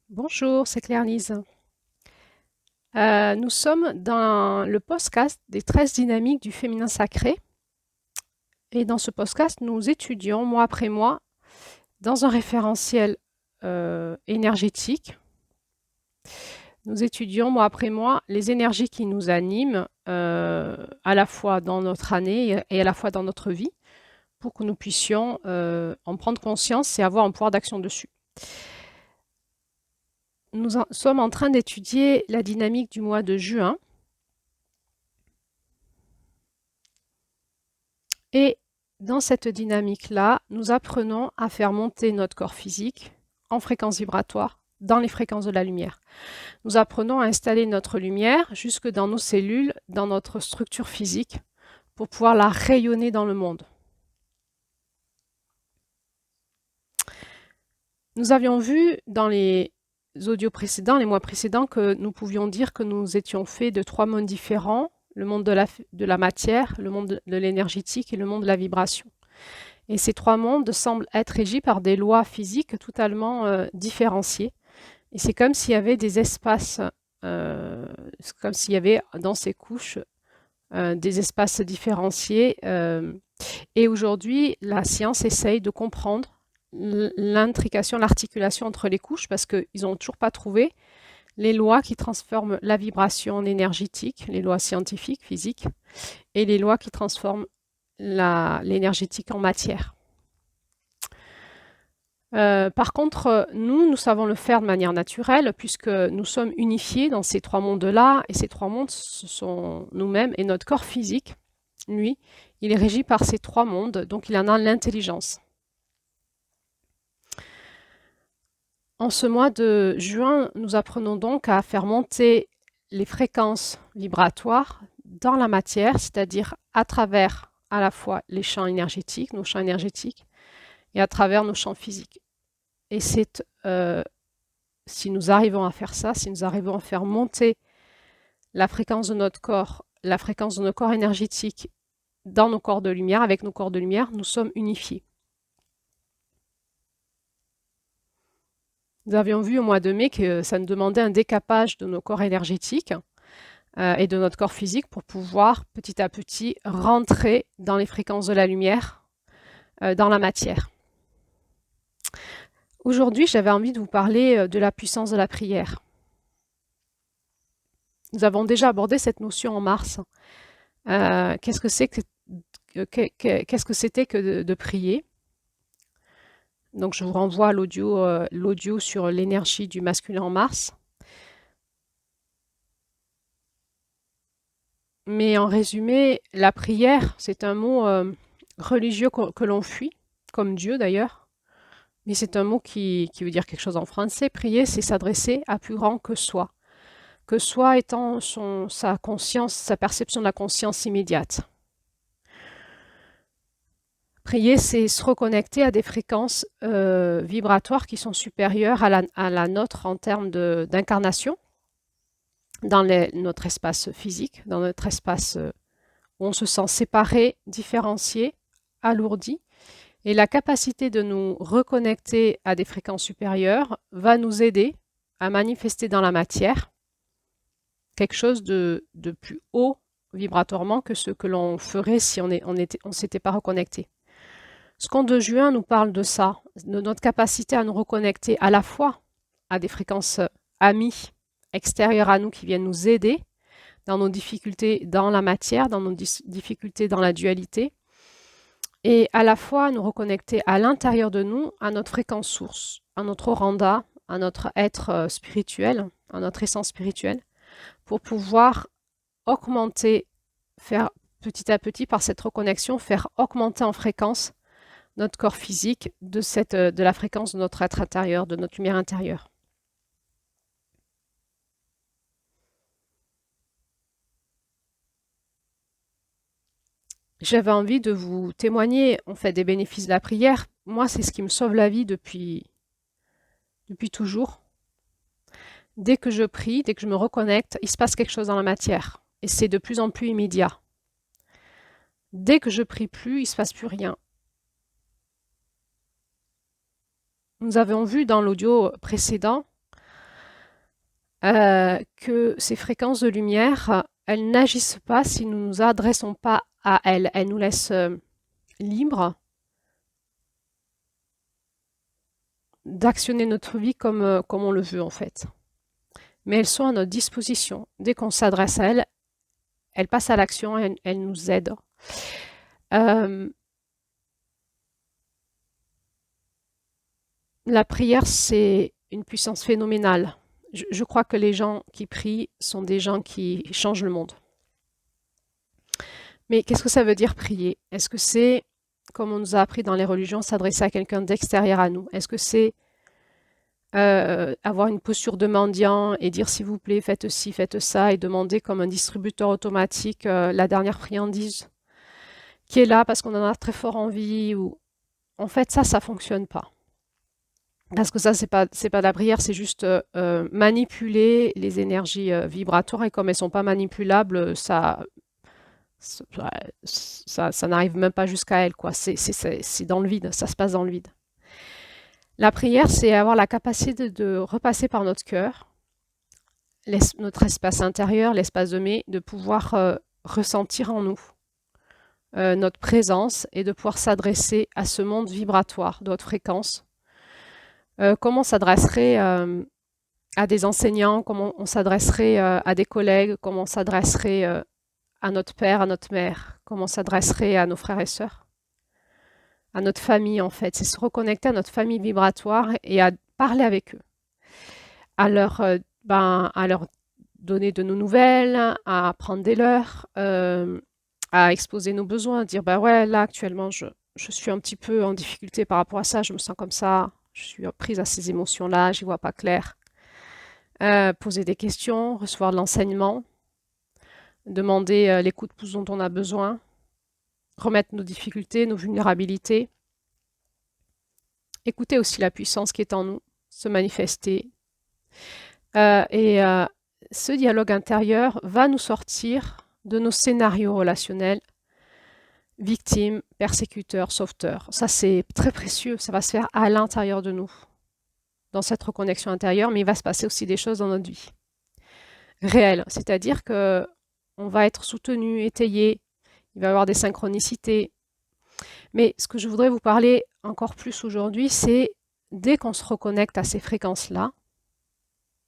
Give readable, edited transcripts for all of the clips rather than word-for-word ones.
Bonjour, c'est Claire-Lise. Nous sommes dans le podcast des 13 dynamiques du féminin sacré. Et dans ce podcast, nous étudions mois après mois, dans un référentiel énergétique, nous étudions mois après mois les énergies qui nous animent, à la fois dans notre année et à la fois dans notre vie, pour que nous puissions en prendre conscience et avoir un pouvoir d'action dessus. Sommes en train d'étudier la dynamique du mois de juin. Et dans cette dynamique-là, nous apprenons à faire monter notre corps physique en fréquence vibratoire dans les fréquences de la lumière. Nous apprenons à installer notre lumière jusque dans nos cellules, dans notre structure physique, pour pouvoir la rayonner dans le monde. Nous avions vu dans les audios précédents, les mois précédents, que nous pouvions dire que nous étions faits de 3 mondes différents, le monde de la matière, le monde de l'énergétique et le monde de la vibration. Et ces 3 mondes semblent être régis par des lois physiques totalement différenciées. Et c'est comme s'il y avait des espaces, comme s'il y avait dans ces couches des espaces différenciés. Et aujourd'hui, la science essaye de comprendre l'intrication, l'articulation entre les couches parce qu'ils n'ont toujours pas trouvé les lois qui transforment la vibration en énergétique, les lois scientifiques, physiques, et les lois qui transforment l'énergétique en matière. Par contre, nous savons le faire de manière naturelle puisque nous sommes unifiés dans ces 3 mondes-là. Et ces 3 mondes, ce sont nous-mêmes et notre corps physique. Lui, il est régi par ces 3 mondes, donc il en a l'intelligence. En ce mois de juin, nous apprenons donc à faire monter les fréquences vibratoires dans la matière, c'est-à-dire à travers à la fois les champs énergétiques, nos champs énergétiques, et à travers nos champs physiques. Et c'est si nous arrivons à faire ça, si nous arrivons à faire monter la fréquence de notre corps, la fréquence de nos corps énergétiques dans nos corps de lumière, avec nos corps de lumière, nous sommes unifiés. Nous avions vu au mois de mai que ça nous demandait un décapage de nos corps énergétiques et de notre corps physique pour pouvoir petit à petit rentrer dans les fréquences de la lumière, dans la matière. Aujourd'hui, j'avais envie de vous parler de la puissance de la prière. Nous avons déjà abordé cette notion en mars. Qu'est-ce que c'était que de prier? Donc, je vous renvoie à l'audio sur l'énergie du masculin en mars. Mais en résumé, la prière, c'est un mot religieux que l'on fuit, comme Dieu d'ailleurs. Mais c'est un mot qui veut dire quelque chose en français. Prier, c'est s'adresser à plus grand que soi. Que soi étant sa conscience, sa perception de la conscience immédiate. Prier, c'est se reconnecter à des fréquences vibratoires qui sont supérieures à la nôtre en termes d'incarnation dans notre espace physique, dans notre espace où on se sent séparé, différencié, alourdi. Et la capacité de nous reconnecter à des fréquences supérieures va nous aider à manifester dans la matière quelque chose de plus haut vibratoirement que ce que l'on ferait si on ne s'était pas reconnecté. Ce conte de juin nous parle de ça, de notre capacité à nous reconnecter à la fois à des fréquences amies extérieures à nous qui viennent nous aider dans nos difficultés dans la matière, dans nos difficultés dans la dualité, et à la fois nous reconnecter à l'intérieur de nous, à notre fréquence source, à notre oranda, à notre être spirituel, à notre essence spirituelle, pour pouvoir augmenter, faire petit à petit par cette reconnexion, faire augmenter en fréquence notre corps physique de la fréquence de notre être intérieur, de notre lumière intérieure. J'avais envie de vous témoigner en fait des bénéfices de la prière. Moi, c'est ce qui me sauve la vie depuis toujours. Dès que je prie, dès que je me reconnecte, il se passe quelque chose dans la matière. Et c'est de plus en plus immédiat. Dès que je prie plus, il ne se passe plus rien. Nous avons vu dans l'audio précédent que ces fréquences de lumière, elles n'agissent pas si nous ne nous adressons pas à elles. Elles nous laissent libres d'actionner notre vie comme on le veut en fait. Mais elles sont à notre disposition. Dès qu'on s'adresse à elles, elles passent à l'action, elles nous aident. La prière, c'est une puissance phénoménale. Je crois que les gens qui prient sont des gens qui changent le monde. Mais qu'est-ce que ça veut dire prier? Est-ce que c'est, comme on nous a appris dans les religions, s'adresser à quelqu'un d'extérieur à nous? Est-ce que c'est avoir une posture de mendiant et dire s'il vous plaît, faites ci, faites ça, et demander comme un distributeur automatique la dernière friandise qui est là parce qu'on en a très fort envie? Ou... En fait, ça fonctionne pas. Parce que ça, c'est pas de la prière, c'est juste manipuler les énergies vibratoires, et comme elles sont pas manipulables, ça n'arrive même pas jusqu'à elles, quoi. C'est dans le vide, ça se passe dans le vide. La prière, c'est avoir la capacité de repasser par notre cœur, notre espace intérieur, l'espace de pouvoir ressentir en nous notre présence et de pouvoir s'adresser à ce monde vibratoire de haute fréquence. Comment on s'adresserait à des enseignants, comment on s'adresserait à des collègues, comment on s'adresserait à notre père, à notre mère, comment on s'adresserait à nos frères et sœurs, à notre famille en fait. C'est se reconnecter à notre famille vibratoire et à parler avec eux, à leur donner de nos nouvelles, à prendre des leurs, à exposer nos besoins, à dire bah ouais, là actuellement je suis un petit peu en difficulté par rapport à ça, je me sens comme ça, je suis prise à ces émotions-là, j'y vois pas clair. Poser des questions, recevoir de l'enseignement, demander les coups de pouce dont on a besoin, remettre nos difficultés, nos vulnérabilités, écouter aussi la puissance qui est en nous, se manifester. Ce dialogue intérieur va nous sortir de nos scénarios relationnels, victime, persécuteur, sauveteur. Ça, c'est très précieux. Ça va se faire à l'intérieur de nous, dans cette reconnexion intérieure, mais il va se passer aussi des choses dans notre vie réelles. C'est-à-dire que on va être soutenu, étayé, il va y avoir des synchronicités. Mais ce que je voudrais vous parler encore plus aujourd'hui, c'est dès qu'on se reconnecte à ces fréquences-là,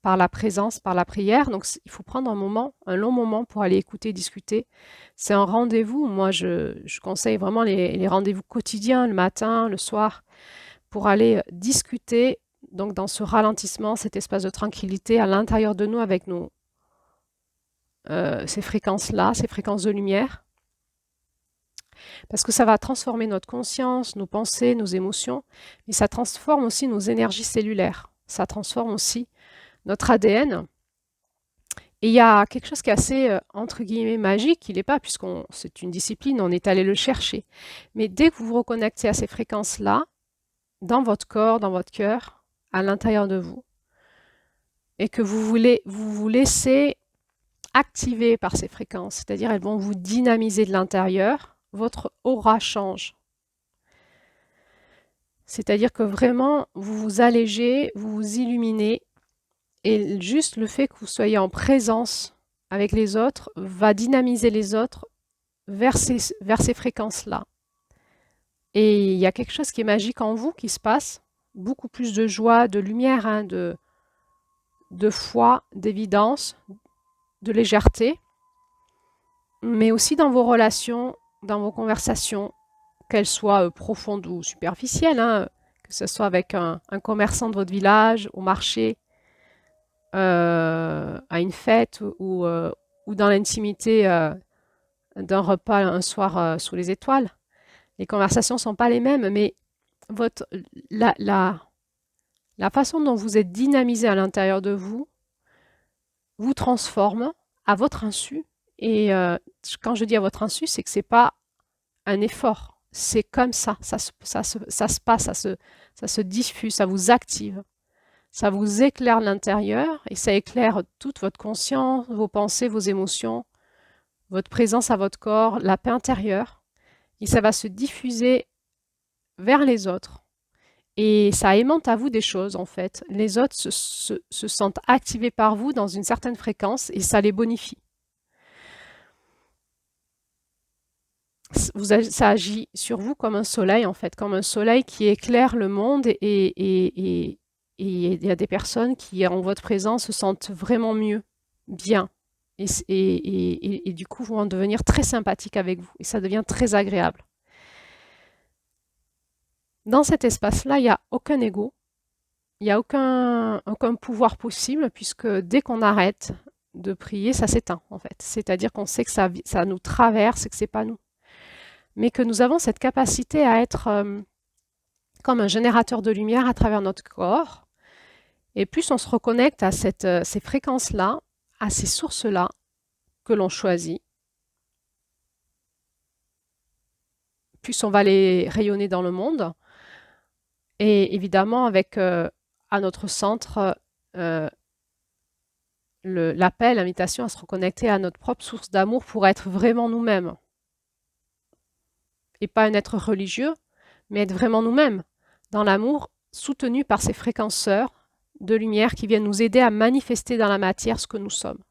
par la présence, par la prière. Donc, il faut prendre un long moment pour aller écouter, discuter. C'est un rendez-vous. Moi, je conseille vraiment les rendez-vous quotidiens, le matin, le soir, pour aller discuter, donc dans ce ralentissement, cet espace de tranquillité à l'intérieur de nous avec ces fréquences-là, ces fréquences de lumière. Parce que ça va transformer notre conscience, nos pensées, nos émotions, mais ça transforme aussi nos énergies cellulaires. Ça transforme aussi notre ADN. Et il y a quelque chose qui est assez, entre guillemets, magique, il n'est pas, c'est une discipline, on est allé le chercher. Mais dès que vous vous reconnectez à ces fréquences-là, dans votre corps, dans votre cœur, à l'intérieur de vous, et que vous vous laissez activer par ces fréquences, c'est-à-dire elles vont vous dynamiser de l'intérieur, votre aura change. C'est-à-dire que vraiment, vous vous allégez, vous vous illuminez, et juste le fait que vous soyez en présence avec les autres va dynamiser les autres vers ces fréquences-là. Et il y a quelque chose qui est magique en vous qui se passe, beaucoup plus de joie, de lumière, hein, de foi, d'évidence, de légèreté, mais aussi dans vos relations, dans vos conversations, qu'elles soient profondes ou superficielles, hein, que ce soit avec un commerçant de votre village, au marché, à une fête ou dans l'intimité d'un repas un soir sous les étoiles. Les conversations ne sont pas les mêmes, mais la façon dont vous êtes dynamisé à l'intérieur de vous transforme à votre insu. Et quand je dis à votre insu, c'est que ce n'est pas un effort. C'est comme ça se passe, ça se diffuse, ça vous active. Ça vous éclaire l'intérieur et ça éclaire toute votre conscience, vos pensées, vos émotions, votre présence à votre corps, la paix intérieure. Et ça va se diffuser vers les autres. et ça aimante à vous des choses, en fait. Les autres se sentent activés par vous dans une certaine fréquence et ça les bonifie. Ça agit sur vous comme un soleil, en fait, comme un soleil qui éclaire le monde et il y a des personnes qui, en votre présence, se sentent vraiment mieux, bien. Et du coup, vont devenir très sympathiques avec vous. Et ça devient très agréable. Dans cet espace-là, il n'y a aucun ego, il n'y a aucun pouvoir possible, puisque dès qu'on arrête de prier, ça s'éteint, en fait. C'est-à-dire qu'on sait que ça nous traverse et que ce n'est pas nous. Mais que nous avons cette capacité à être comme un générateur de lumière à travers notre corps. Et plus on se reconnecte à ces fréquences-là, à ces sources-là que l'on choisit, plus on va les rayonner dans le monde. Et évidemment, avec à notre centre l'appel, l'invitation à se reconnecter à notre propre source d'amour pour être vraiment nous-mêmes. Et pas un être religieux, mais être vraiment nous-mêmes, dans l'amour, soutenu par ces fréquenceurs de lumière qui viennent nous aider à manifester dans la matière ce que nous sommes.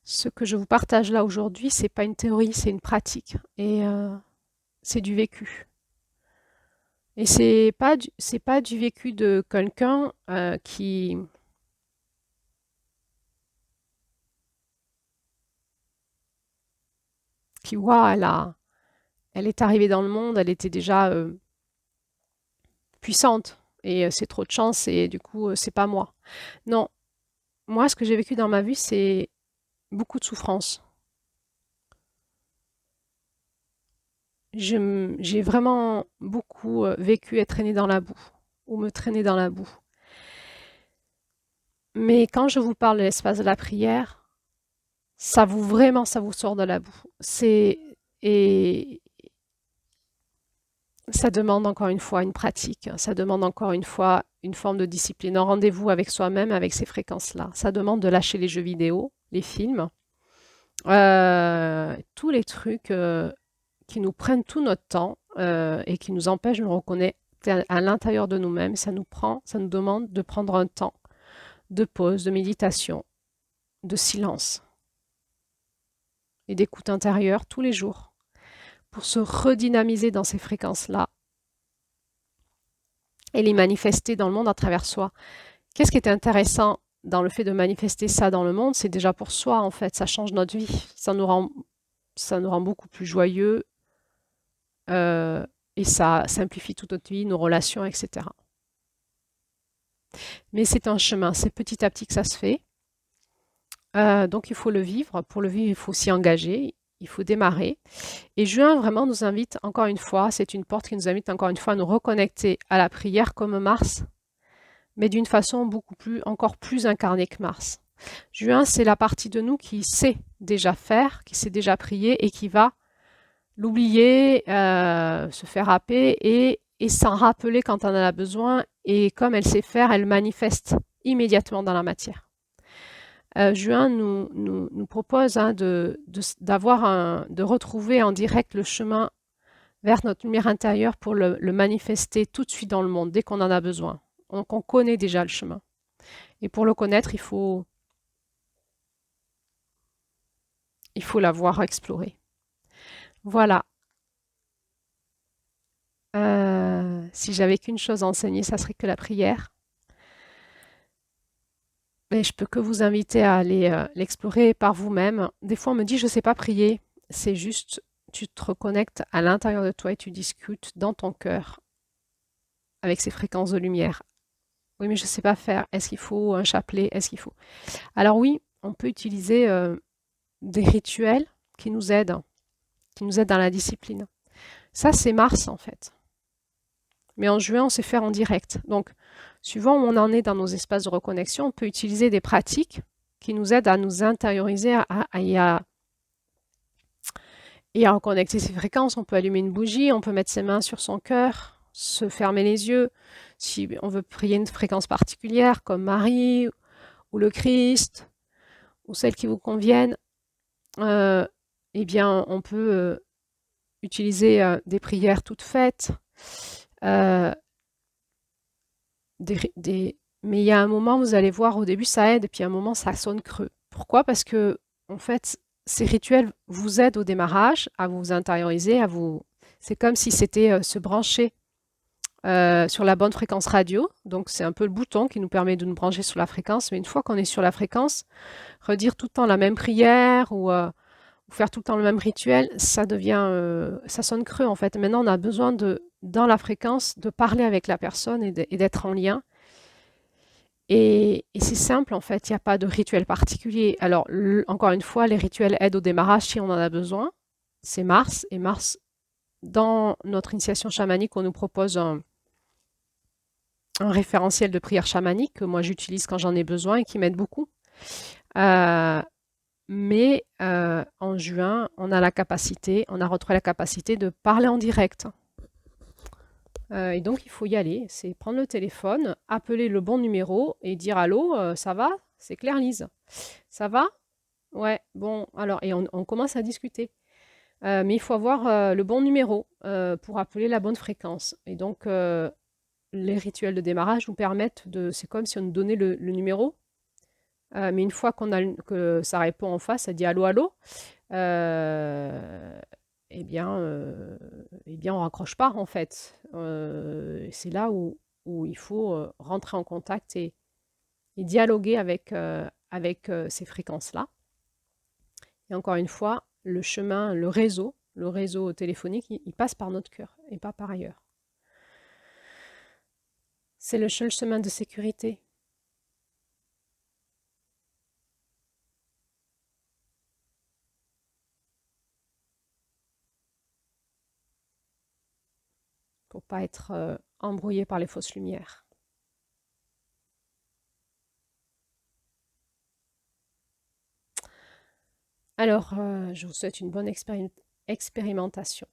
Ce que je vous partage là aujourd'hui, c'est pas une théorie, c'est une pratique. Et c'est du vécu. Et c'est pas du vécu de quelqu'un qui waouh, elle est arrivée dans le monde, elle était déjà puissante. Et c'est trop de chance et du coup, c'est pas moi. Non, moi, ce que j'ai vécu dans ma vie, c'est beaucoup de souffrance. J'ai vraiment beaucoup vécu être traîné dans la boue ou me traîner dans la boue. Mais quand je vous parle de l'espace de la prière, ça vous sort de la boue. Et ça demande encore une fois une pratique. Ça demande encore une fois une forme de discipline, un rendez-vous avec soi-même, avec ces fréquences-là. Ça demande de lâcher les jeux vidéo, les films, tous les trucs qui nous prennent tout notre temps et qui nous empêchent de nous reconnaître à l'intérieur de nous-mêmes. Ça nous demande de prendre un temps de pause, de méditation, de silence et d'écoute intérieure tous les jours pour se redynamiser dans ces fréquences-là et les manifester dans le monde à travers soi. Qu'est-ce qui est intéressant dans le fait de manifester ça dans le monde? C'est déjà pour soi, en fait. Ça change notre vie. Ça nous rend beaucoup plus joyeux et ça simplifie toute notre vie, nos relations, etc. Mais c'est un chemin. C'est petit à petit que ça se fait. Donc il faut le vivre. Pour le vivre, il faut s'y engager. Il faut démarrer. Et juin vraiment nous invite encore une fois, c'est une porte qui nous invite encore une fois à nous reconnecter à la prière comme Mars, mais d'une façon encore plus incarnée que Mars. Juin, c'est la partie de nous qui sait déjà faire, qui sait déjà prier et qui va l'oublier, se faire happer et s'en rappeler quand on en a besoin. Et comme elle sait faire, elle manifeste immédiatement dans la matière. Juin nous propose de retrouver en direct le chemin vers notre lumière intérieure pour le manifester tout de suite dans le monde, dès qu'on en a besoin. Donc on connaît déjà le chemin. Et pour le connaître, il faut l'avoir exploré. Voilà. Si j'avais qu'une chose à enseigner, ça serait que la prière. Mais je peux que vous inviter à aller l'explorer par vous-même. Des fois, on me dit, je ne sais pas prier. C'est juste, tu te reconnectes à l'intérieur de toi et tu discutes dans ton cœur avec ces fréquences de lumière. Oui, mais je ne sais pas faire. Est-ce qu'il faut un chapelet? Est-ce qu'il faut... Alors oui, on peut utiliser des rituels qui nous aident dans la discipline. Ça, c'est Mars, en fait. Mais en juin, on sait faire en direct. Donc, suivant où on en est dans nos espaces de reconnexion, on peut utiliser des pratiques qui nous aident à nous intérioriser et à reconnecter ces fréquences. On peut allumer une bougie, on peut mettre ses mains sur son cœur, se fermer les yeux. Si on veut prier une fréquence particulière, comme Marie ou le Christ, ou celle qui vous convienne, eh bien, on peut utiliser des prières toutes faites. Euh, mais il y a un moment, vous allez voir, au début ça aide, et puis à un moment ça sonne creux. Pourquoi? Parce que, en fait, ces rituels vous aident au démarrage, à vous intérioriser, à vous. C'est comme si c'était se brancher sur la bonne fréquence radio. Donc c'est un peu le bouton qui nous permet de nous brancher sur la fréquence. Mais une fois qu'on est sur la fréquence, redire tout le temps la même prière ou faire tout le temps le même rituel, ça devient, ça sonne creux en fait. Maintenant, on a besoin dans la fréquence, de parler avec la personne et d'être en lien. Et c'est simple en fait, il n'y a pas de rituel particulier. Alors, encore une fois, les rituels aident au démarrage si on en a besoin. C'est Mars. Et Mars, dans notre initiation chamanique, on nous propose un référentiel de prière chamanique que moi j'utilise quand j'en ai besoin et qui m'aide beaucoup. Euh, mais en juin, on a retrouvé la capacité de parler en direct. Et donc il faut y aller, c'est prendre le téléphone, appeler le bon numéro et dire allô, ça va? C'est Claire Lise. Ça va? Ouais, bon, alors, et on commence à discuter. Mais il faut avoir le bon numéro pour appeler la bonne fréquence. Et donc, les rituels de démarrage nous permettent de. C'est comme si on nous donnait le numéro. Mais une fois que ça répond en face, ça dit allô, allô, euh, eh bien, on raccroche pas en fait. C'est là où il faut rentrer en contact et dialoguer avec ces fréquences-là. Et encore une fois, le chemin, le réseau téléphonique, il passe par notre cœur et pas par ailleurs. C'est le seul chemin de sécurité. Pour pas être embrouillé par les fausses lumières. Alors, je vous souhaite une bonne expérimentation.